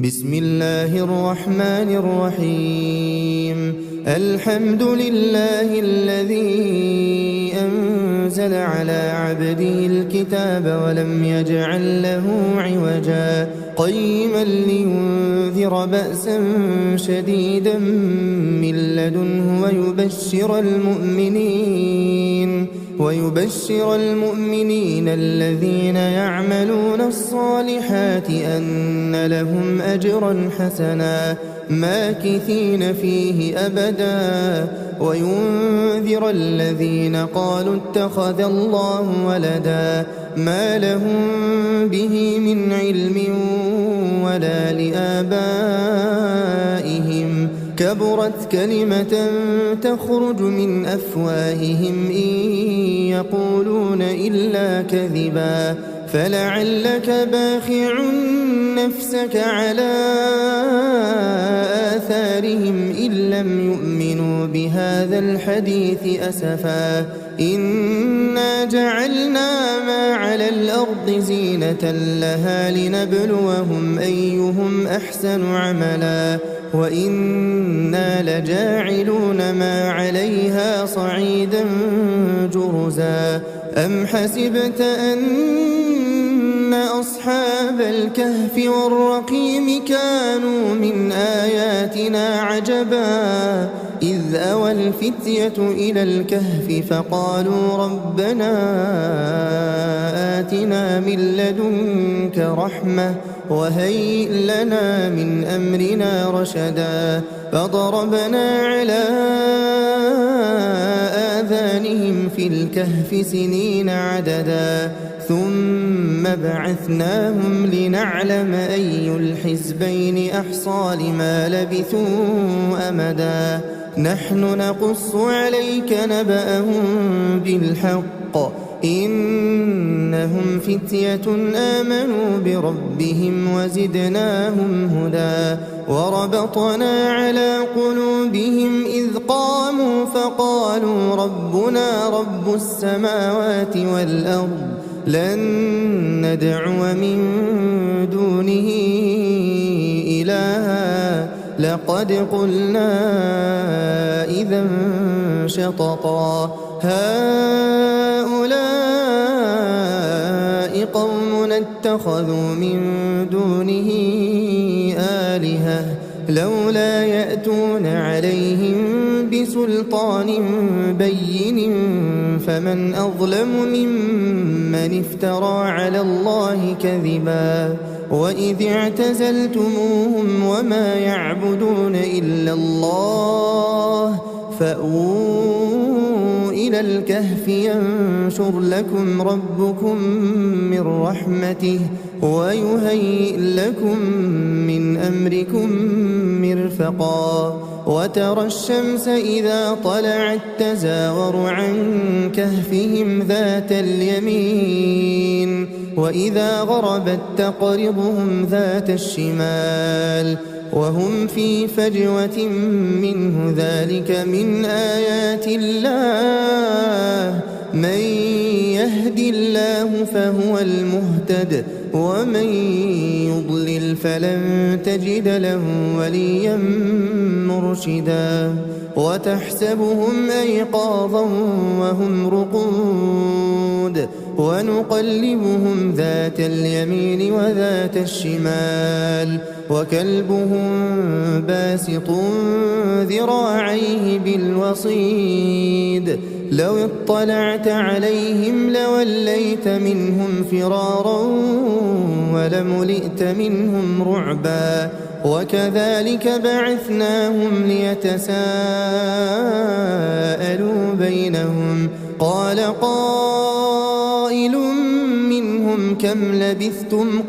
بسم الله الرحمن الرحيم. الحمد لله الذي أنزل على عبده الكتاب ولم يجعل له عوجا قيما لينذر بأسا شديدا من لدنه ويبشر المؤمنين الذين يعملون الصالحات أن لهم أجرا حسنا ماكثين فيه أبدا وينذر الذين قالوا اتخذ الله ولدا ما لهم به من علم ولا لآبائهم كبرت كلمة تخرج من أفواههم إن يقولون إلا كذبا فلعلك باخع نفسك على آثارهم إن لم يؤمنوا بهذا الحديث أسفا إنا جعلنا ما على الأرض زينة لها لنبلوهم أيهم أحسن عملا وإنا لجاعلون ما عليها صعيدا جرزا أم حسبت أن أصحاب الكهف والرقيم كانوا من آياتنا عجبا إذ أوى الفتية إلى الكهف فقالوا ربنا آتنا من لدنك رحمة وهيئ لنا من أمرنا رشدا فضربنا على آذانهم في الكهف سنين عددا ثم بعثناهم لنعلم أي الحزبين أحصى لما لبثوا أمدا نحن نقص عليك نبأهم بالحق إنهم فتية آمنوا بربهم وزدناهم هدى وربطنا على قلوبهم إذ قاموا فقالوا ربنا رب السماوات والأرض لن ندعو من دونه إلها لقد قلنا إذا شططا هؤلاء قومنا اتخذوا من دونه آلهة لولا يأتون عليهم بسلطان بين فمن أظلم ممن افترى على الله كذبا وإذ اعتزلتموهم وما يعبدون إلا الله فأووا إلى الكهف ينشر لكم ربكم من رحمته ويهيئ لكم من أمركم مرفقا وترى الشمس إذا طلعت تزاور عن كهفهم ذات اليمين وإذا غربت تقرضهم ذات الشمال وهم في فجوة منه ذلك من آيات الله من يهد الله فهو المهتد ومن يضلل فلن تجد له وليا مرشدا وتحسبهم أيقاظا وهم رقود ونقلبهم ذات اليمين وذات الشمال وكلبهم باسط ذراعيه بالوصيد لو اطلعت عليهم لوليت منهم فرارا ولملئت منهم رعبا وكذلك بعثناهم ليتساءلوا بينهم قال قائل منهم كم لبثتم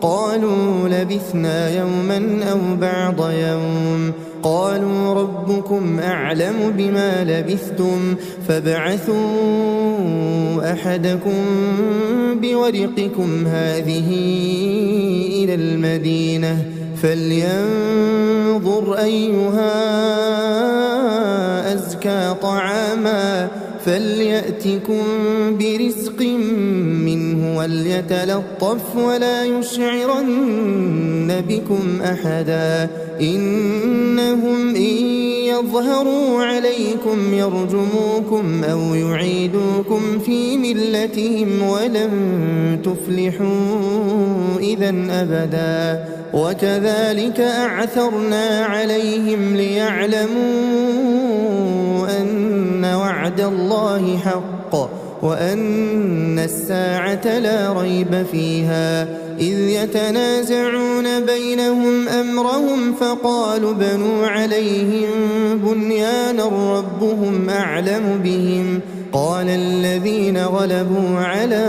قالوا لبثنا يوما أو بعض يوم قالوا ربكم أعلم بما لبثتم فابعثوا أحدكم بورقكم هذه إلى المدينة فلينظر أيها أزكى طعاما فليأتكم برزق منه وليتلطف ولا يشعرن بكم أحدا إنهم إن يظهروا عليكم يرجموكم أو يعيدوكم في ملتهم ولن تفلحوا إذا أبدا وكذلك أعثرنا عليهم ليعلموا أن وعد الله حق وأن الساعة لا ريب فيها إذ يتنازعون بينهم أمرهم فقالوا بنوا عليهم بنيانا ربهم أعلم بهم قال الذين غلبوا على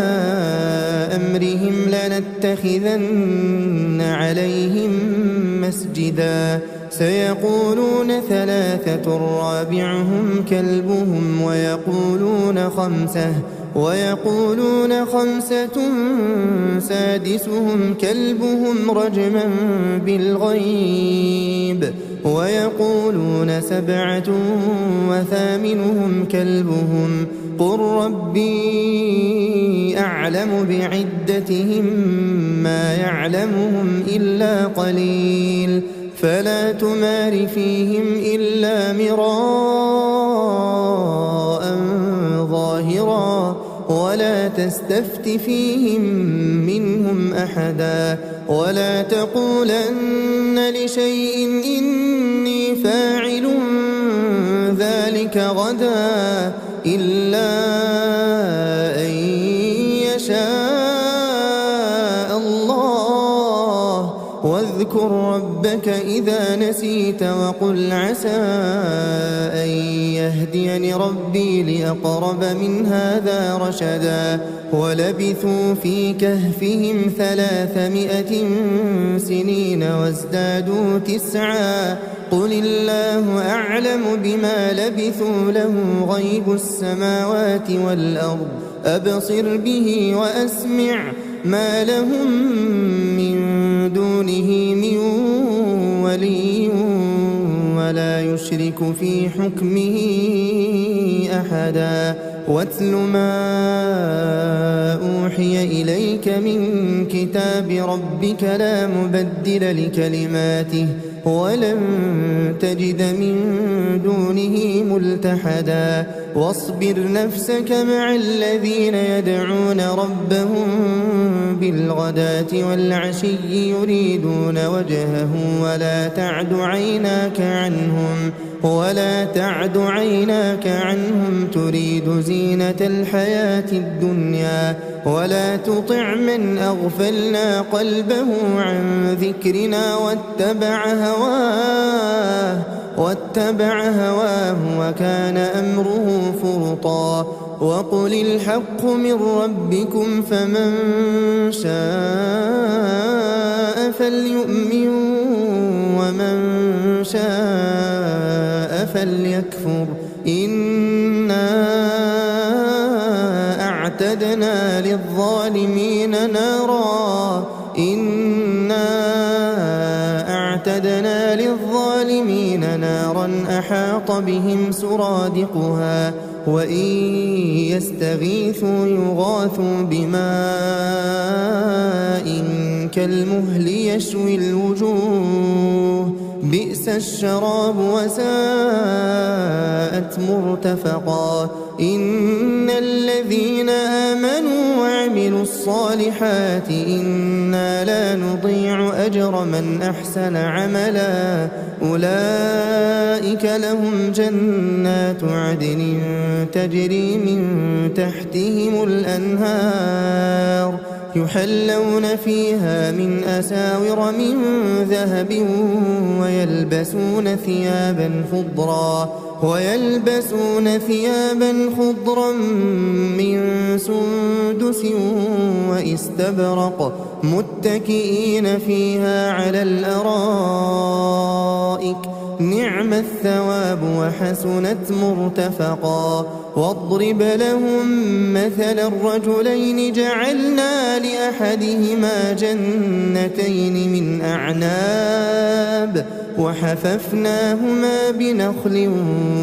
أمرهم لنتخذن عليهم مسجدا سيقولون ثلاثة رابعهم كلبهم ويقولون خمسة سادسهم كلبهم رجما بالغيب ويقولون سبعة وثامنهم كلبهم قل ربي أعلم بعدتهم ما يعلمهم إلا قليل فلا تمار فيهم إلا مراء ظاهرا ولا تستفت فيهم منهم أحدا ولا تقولن لشيء إني فاعل ذلك غدا إلا أن يشاء الله واذكر ربك إذا نسيت وقل عسى أن يهديني ربي لأقرب من هذا رشدا ولبثوا في كهفهم 300 سنين وازدادوا 9 قل الله أعلم بما لبثوا له غيب السماوات والأرض أبصر به وأسمع ما لهم من دونه من ولي ولا يشرك في حكمه أحدا واتل ما أوحي إليك من كتاب ربك لا مبدل لكلماته ولن تجد من دونه ملتحدا واصبر نفسك مع الذين يدعون ربهم بالغداة والعشي يريدون وجهه ولا تعد عيناك عنهم تريد زينة الحياة الدنيا ولا تطع من أغفلنا قلبه عن ذكرنا واتبع هواه وكان أمره فرطا وقل الحق من ربكم فمن شاء فليؤمن ومن شاء فليكفر إنا أعتدنا للظالمين نارا أحاط بهم سرادقها وإن يستغيثوا يغاثوا بماء كالمهل يشوي الوجوه بئس الشراب وساءت مرتفقا إن الذين آمنوا وعملوا الصالحات إنا لا نضيع أجر من أحسن عملا أولئك لهم جنات عدن تجري من تحتهم الأنهار يحلون فيها من أساور من ذهب ويلبسون ثيابا خضرا من سندس واستبرق متكئين فيها على الأرائك نعم الثواب وحسنت مرتفقا واضرب لهم مثل الرجلين جعلنا لأحدهما جنتين من أعناب وحففناهما بنخل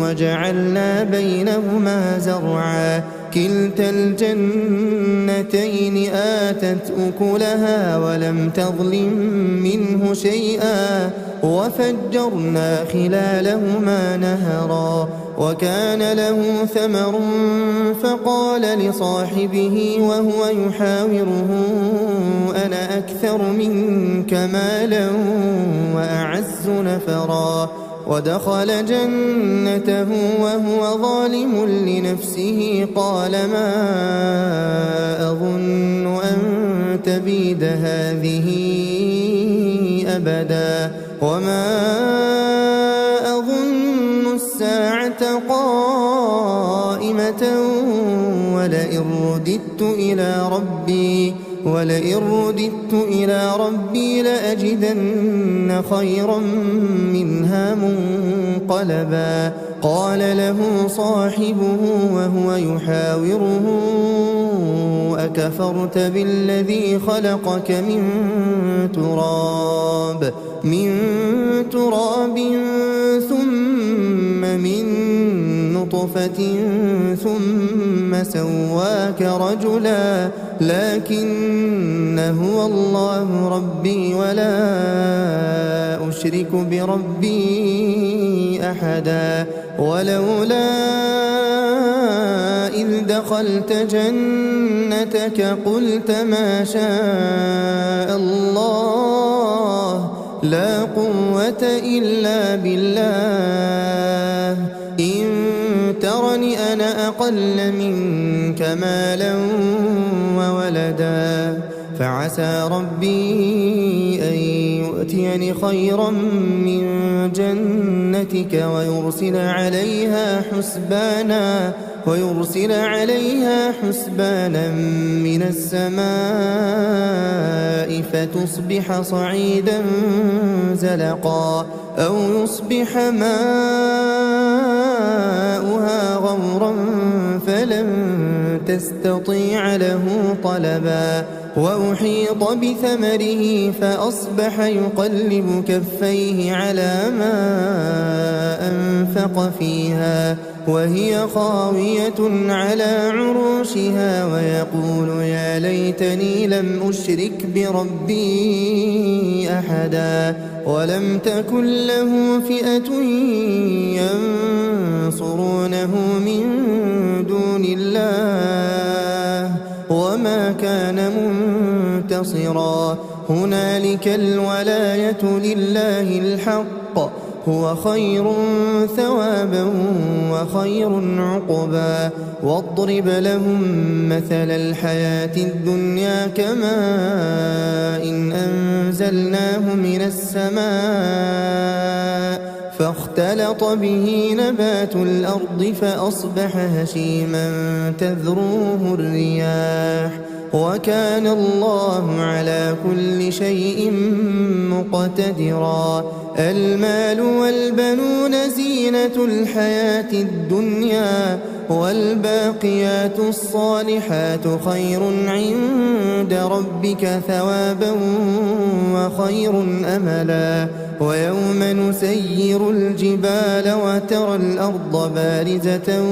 وجعلنا بينهما زرعا كلتا الجنتين آتت أكلها ولم تظلم منه شيئا وفجرنا خلالهما نهرا وكان له ثمر فقال لصاحبه وهو يحاوره أنا أكثر منك مالا وأعز نفرا ودخل جنته وهو ظالم لنفسه قال ما أظن أن تبيد هذه أبدا وما أظن الساعة قائمة ولئن رددت إلى ربي لأجدن خيرا منها منقلبا قال له صاحبه وهو يحاوره أكفرت بالذي خلقك من تراب ثم من نطفة ثم سواك رجلا لكن هو الله ربي ولا أشرك بربي أحدا ولولا إذ دخلت جنتك قلت ما شاء الله لا قوة إلا بالله إن ترني أنا أقل منك مالا وولدا فعسى ربي أن يؤتيني خيرا من جنتك ويرسل عليها حسبانا من السماء فتصبح صعيدا زلقا أو يصبح ماؤها غورا فلن تستطيع له طلبا وأحيط بثمره فأصبح يقلب كفيه على ما أنفق فيها وهي خاوية على عروشها ويقول يا ليتني لم أشرك بربي أحدا ولم تكن له فئة ينصرونه من دون الله وما كان منتصرا هنالك الولاية لله الحق هو خير ثوابا وخير عقبا واضرب لهم مثل الحياة الدنيا كماء إن أنزلناه من السماء فاختلط به نبات الأرض فأصبح هشيما تذروه الرياح وكان الله على كل شيء مقتدرا المال والبنون زينة الحياة الدنيا والباقيات الصالحات خير عند ربك ثوابا وخير أملا ويوم نسير الجبال وترى الأرض بارزة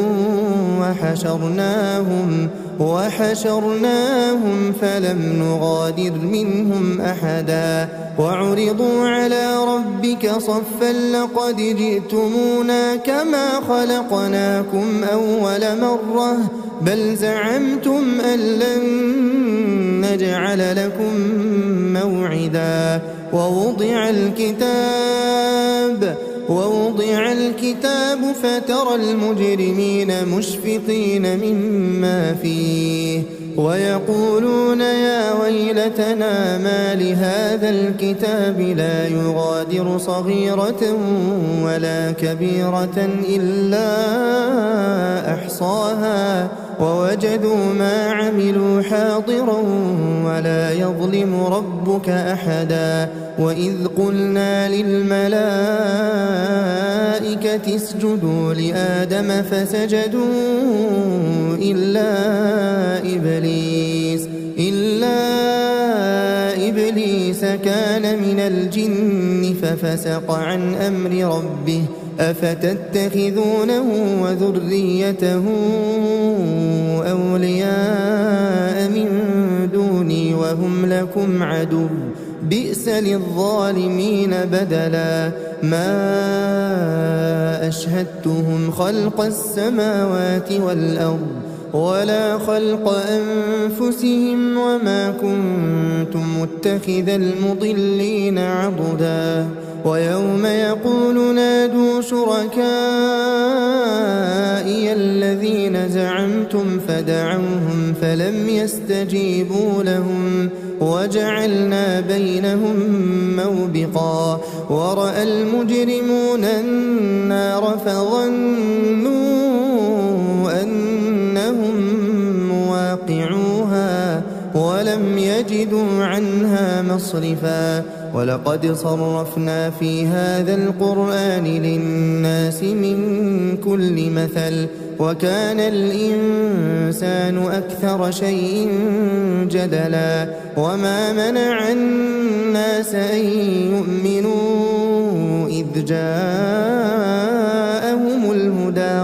وحشرناهم فلم نغادر منهم أحدا وعرضوا على ربك صفا لقد جئتمونا كما خلقناكم أول مرة بل زعمتم أن لن نجعل لكم موعدا ووضع الكتاب فترى المجرمين مشفقين مما فيه ويقولون يا ويلتنا ما لهذا الكتاب لا يغادر صغيرة ولا كبيرة إلا أحصاها ووجدوا ما عملوا حاضرا ولا يظلم ربك أحدا وإذ قلنا للملائكة اسجدوا لآدم فسجدوا إلا إبليس كان من الجن ففسق عن أمر ربه أفتتخذونه وذريته أولياء من دوني وهم لكم عدو بئس للظالمين بدلا ما أشهدتهم خلق السماوات والأرض ولا خلق أنفسهم وما كنت متخذ المضلين عضدا ويوم يقول نادوا شركائي الذين زعمتم فدعوهم فلم يستجيبوا لهم وجعلنا بينهم موبقا ورأى المجرمون النار فظنوا أنهم مواقعوها ولم يجدوا عنها مصرفا ولقد صرفنا في هذا القرآن للناس من كل مثل وكان الإنسان أكثر شيء جدلا وما منع الناس أن يؤمنوا إذ جاءهم الهدى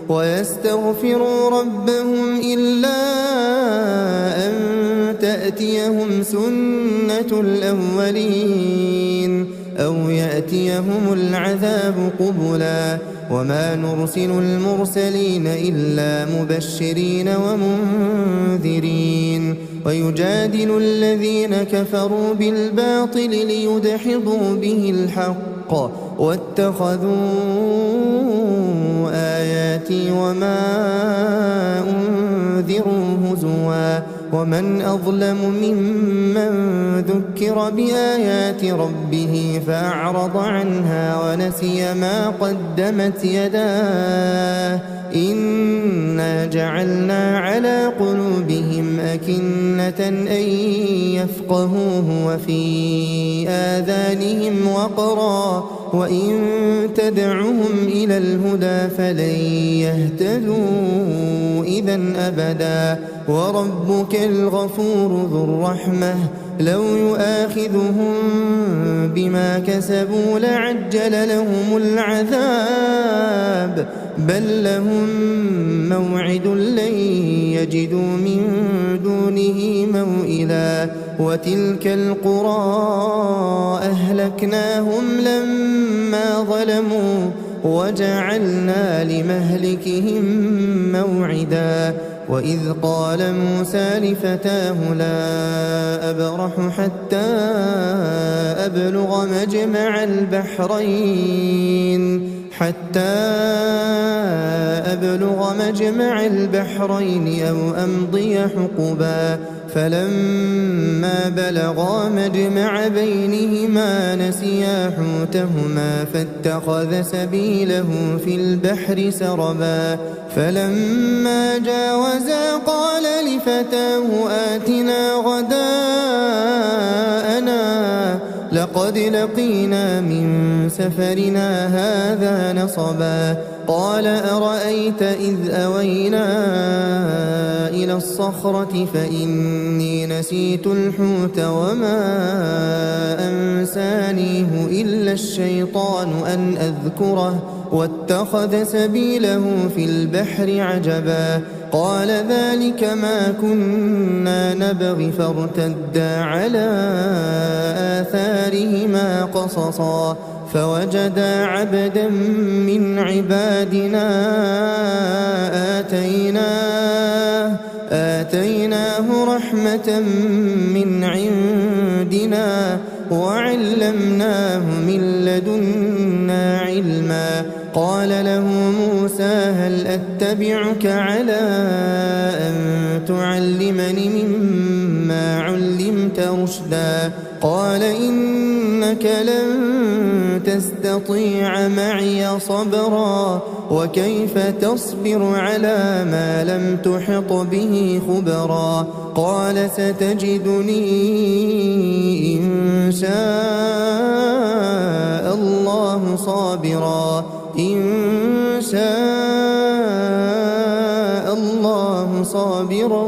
ويستغفروا ربهم إلا أن تأتيهم سنة الأولين أو يأتيهم العذاب قبلا وما نرسل المرسلين إلا مبشرين ومنذرين ويجادل الذين كفروا بالباطل ليدحضوا به الحق واتخذوا آياتي وما أنذروا هزوا ومن أظلم ممن ذكر بآيات ربه فأعرض عنها ونسي ما قدمت يداه إنا جعلنا على قلوبهم أكنة أن يفقهوه وفي آذانهم وقرا وإن تدعهم إلى الهدى فلن يهتدوا إذا أبدا وربك الغفور ذو الرحمة لو يؤاخذهم بما كسبوا لعجل لهم العذاب بل لهم موعد لن يجدوا من دونه موئلا وتلك القرى أهلكناهم لما ظلموا وجعلنا لمهلكهم موعدا وإذ قال موسى لفتاه لا أبرح حتى أبلغ مجمع البحرين أو أمضي حقبا فلما بلغا مجمع بينهما نسيا حوتهما فاتخذ سبيله في البحر سربا فلما جاوزا قال لفتاه آتنا غداءنا لقد لقينا من سفرنا هذا نصبا قال أرأيت إذ أوينا إلى الصخرة فإني نسيت الحوت وما أنسانيه إلا الشيطان أن أذكره واتخذ سبيله في البحر عجبا قال ذلك ما كنا نبغي فارتدا على آثارهما قصصا فوجدا عبدا من عبادنا آتيناه رحمة من عندنا وعلمناه من لدنا علما قال له موسى هل أتبعك على أن تعلمني مما علمت رشدا قال إنك لن تستطيع معي صبرا وكيف تصبر على ما لم تحط به خبرا قال ستجدني إن شاء الله صابرا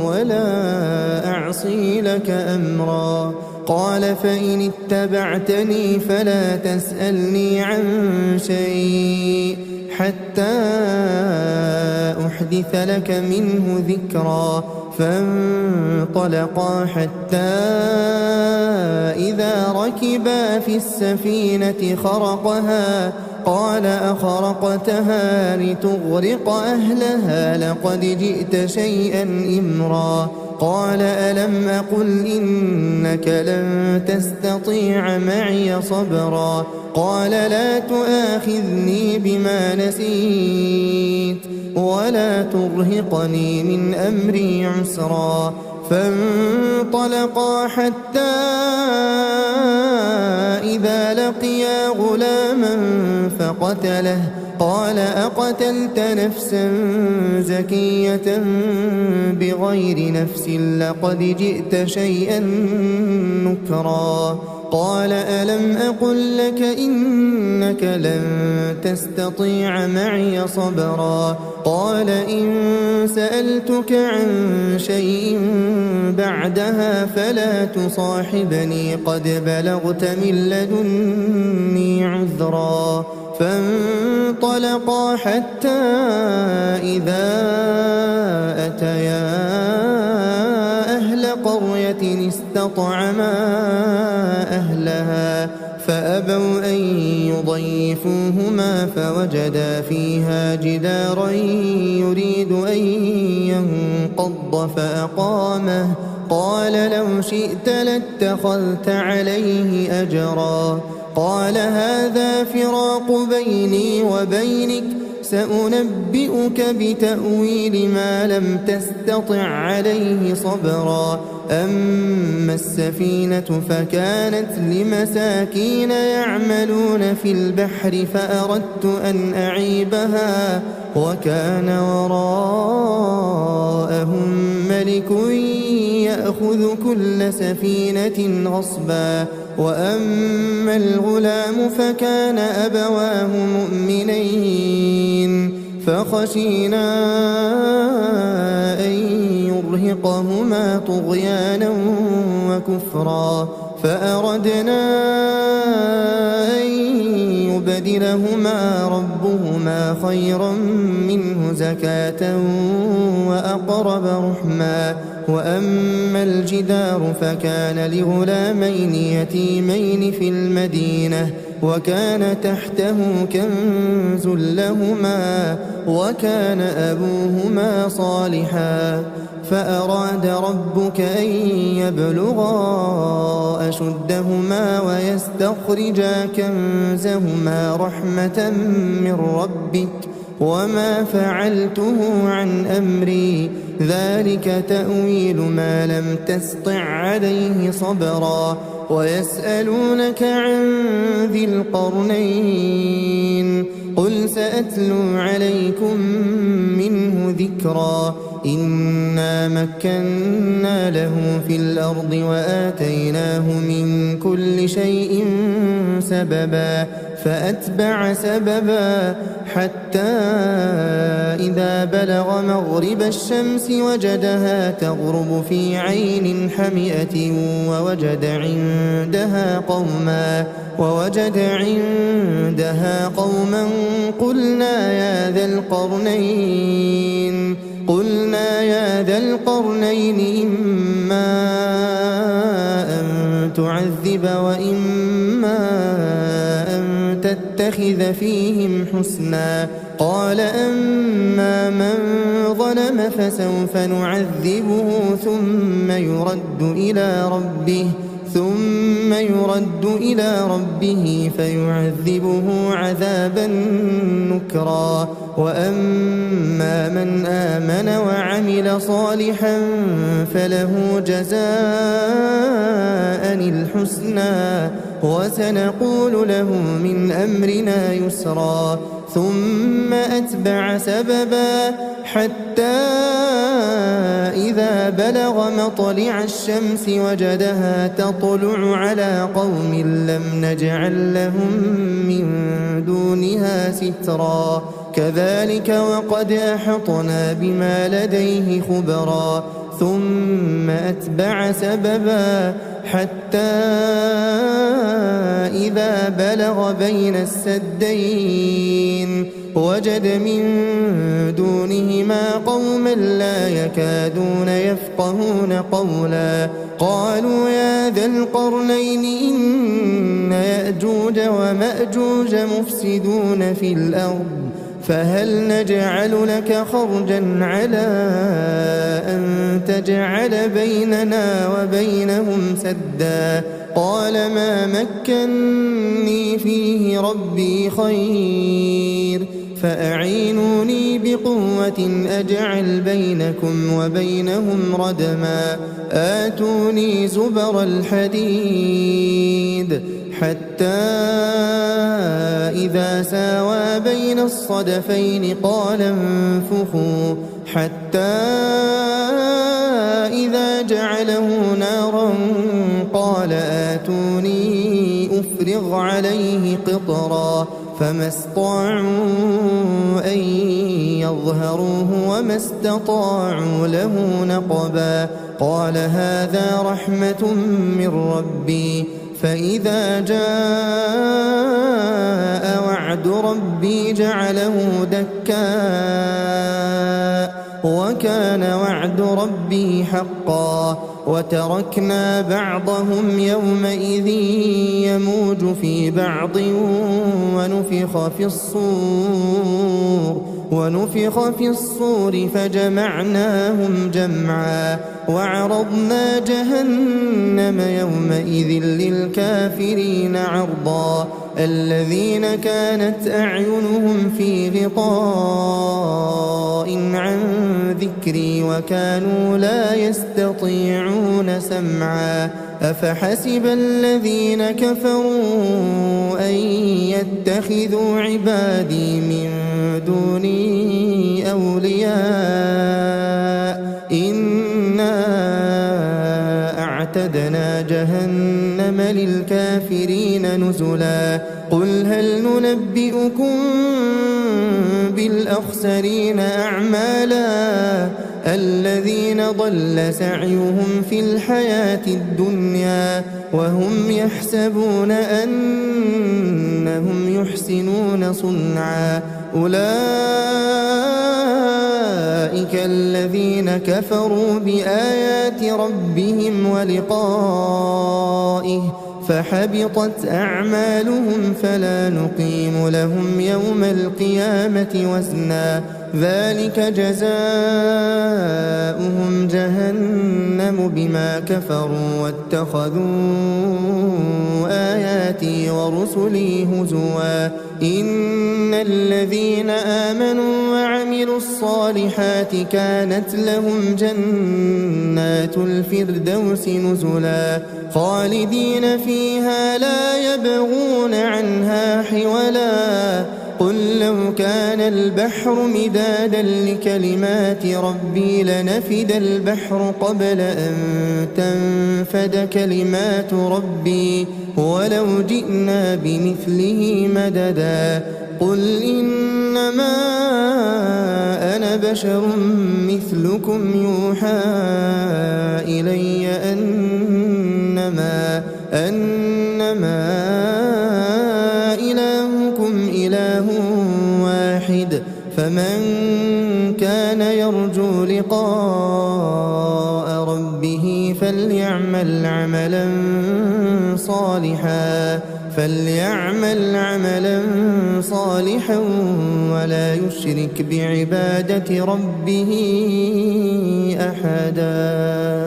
ولا أعصي لك أمرا قال فإن اتبعتني فلا تسألني عن شيء حتى أحدث لك منه ذكرا. فانطلقا حتى إذا ركبا في السفينة خرقها قال أخرقتها لتغرق أهلها لقد جئت شيئا إمرا. قال ألم أقل إنك لن تستطيع معي صبرا. قال لا تؤاخذني بما نسيت ولا ترهقني من أمري عسرا. فانطلقا حتى إذا لقيا غلاما فقتله قال أقتلت نفسا زكية بغير نفس لقد جئت شيئا نكرا. قال ألم أقل لك إنك لن تستطيع معي صبرا. قال إن سألتك عن شيء بعدها فلا تصاحبني قد بلغت من لدني عذرا. فانطلقا حتى إذا أتيا أهل قرية استطعما أهلها فأبوا أن يضيفوهما فوجدا فيها جدارا يريد أن ينقض فأقامه. قال لو شئت لاتخذت عليه أجرا. قال هذا فراق بيني وبينك سأنبئك بتأويل ما لم تستطع عليه صبرا. أما السفينة فكانت لمساكين يعملون في البحر فأردت أن أعيبها وكان وراءهم ملك يأخذ كل سفينة غصبا. وأما الغلام فكان أبواه مؤمنين فخشينا أن يرهقهما طغيانا وكفرا. فأردنا أن يبدلهما ربهما خيرا منه زكاة وأقرب رحما. وأما الجدار فكان لغلامين يتيمين في المدينة وكان تحته كنز لهما وكان أبوهما صالحا. فأراد ربك أن يبلغا أشدهما ويستخرجا كنزهما رحمة من ربك وما فعلته عن أمري ذلك تأويل ما لم تسطع عليه صبرا. ويسألونك عن ذي القرنين قل سأتلو عليكم منه ذكرا. إنا مكنا له في الأرض وآتيناه من كل شيء سببا. فأتبع سببا حتى إذا بلغ مغرب الشمس وجدها تغرب في عين حمئة ووجد عندها قوما قلنا يا ذا القرنين إما أن تعذب وإما أن تتخذ فيهم حسنا. قال أما من ظلم فسوف نعذبه ثم يرد إلى ربه فيعذبه عذابا نكرا. وأما من آمن وعمل صالحا فله جزاء الحسنى وسنقول له من أمرنا يسرا. ثم أتبع سببا حتى إذا بلغ مطلع الشمس وجدها تطلع على قوم لم نجعل لهم من دونها سترا. كذلك وقد أحطنا بما لديه خبرا. ثم أتبع سببا حتى إذا بلغ بين السدين وجد من دونهما قوما لا يكادون يفقهون قولا قالوا يا ذا القرنين إن يأجوج ومأجوج مفسدون في الأرض فهل نجعل لك خرجا على أن تجعل بيننا وبينهم سدا قال ما مكني فيه ربي خير فأعينوني بقوة أجعل بينكم وبينهم ردما آتوني زبر الحديد حتى إذا ساوى بين الصدفين قال انفخوا حتى إذا جعله نارا قال آتوني أفرغ عليه قطرا فما استطاعوا أن يظهروه وما استطاعوا له نقبا قال هذا رحمة من ربي فإذا جاء وعد ربي جعله دكاء وكان وعد ربي حقا وتركنا بعضهم يومئذ يموج في بعض ونفخ في الصور فجمعناهم جمعا وعرضنا جهنم يومئذ للكافرين عرضا الذين كانت أعينهم في غطاء عن ذكري وكانوا لا يستطيعون سمعا أفحسب الذين كفروا أن يتخذوا عبادي من دوني أولياء إنا أعتدنا جهنم للكافرين نزلا قل هل ننبئكم بالأخسرين أعمالا الذين ضل سعيهم في الحياة الدنيا وهم يحسبون أنهم يحسنون صنعا أولئك الذين كفروا بآيات ربهم ولقائه فحبطت أعمالهم فلا نقيم لهم يوم القيامة وزنا ذلك جزاؤهم جهنم بما كفروا واتخذوا آياتي ورسلي هزوا إن الذين آمنوا وعملوا الصالحات كانت لهم جنات الفردوس نزلا خالدين فيها لا يبغون عنها حولا قل لو كان البحر مدادا لكلمات ربي لنفد البحر قبل أن تنفد كلمات ربي ولو جئنا بمثله مددا قل إنما أنا بشر مثلكم يوحى إلي أنما إلهكم إله واحد فمن كان يرجو لقاء ربه فليعمل عملا صالحا ولا يشرك بعبادة ربه أحدا.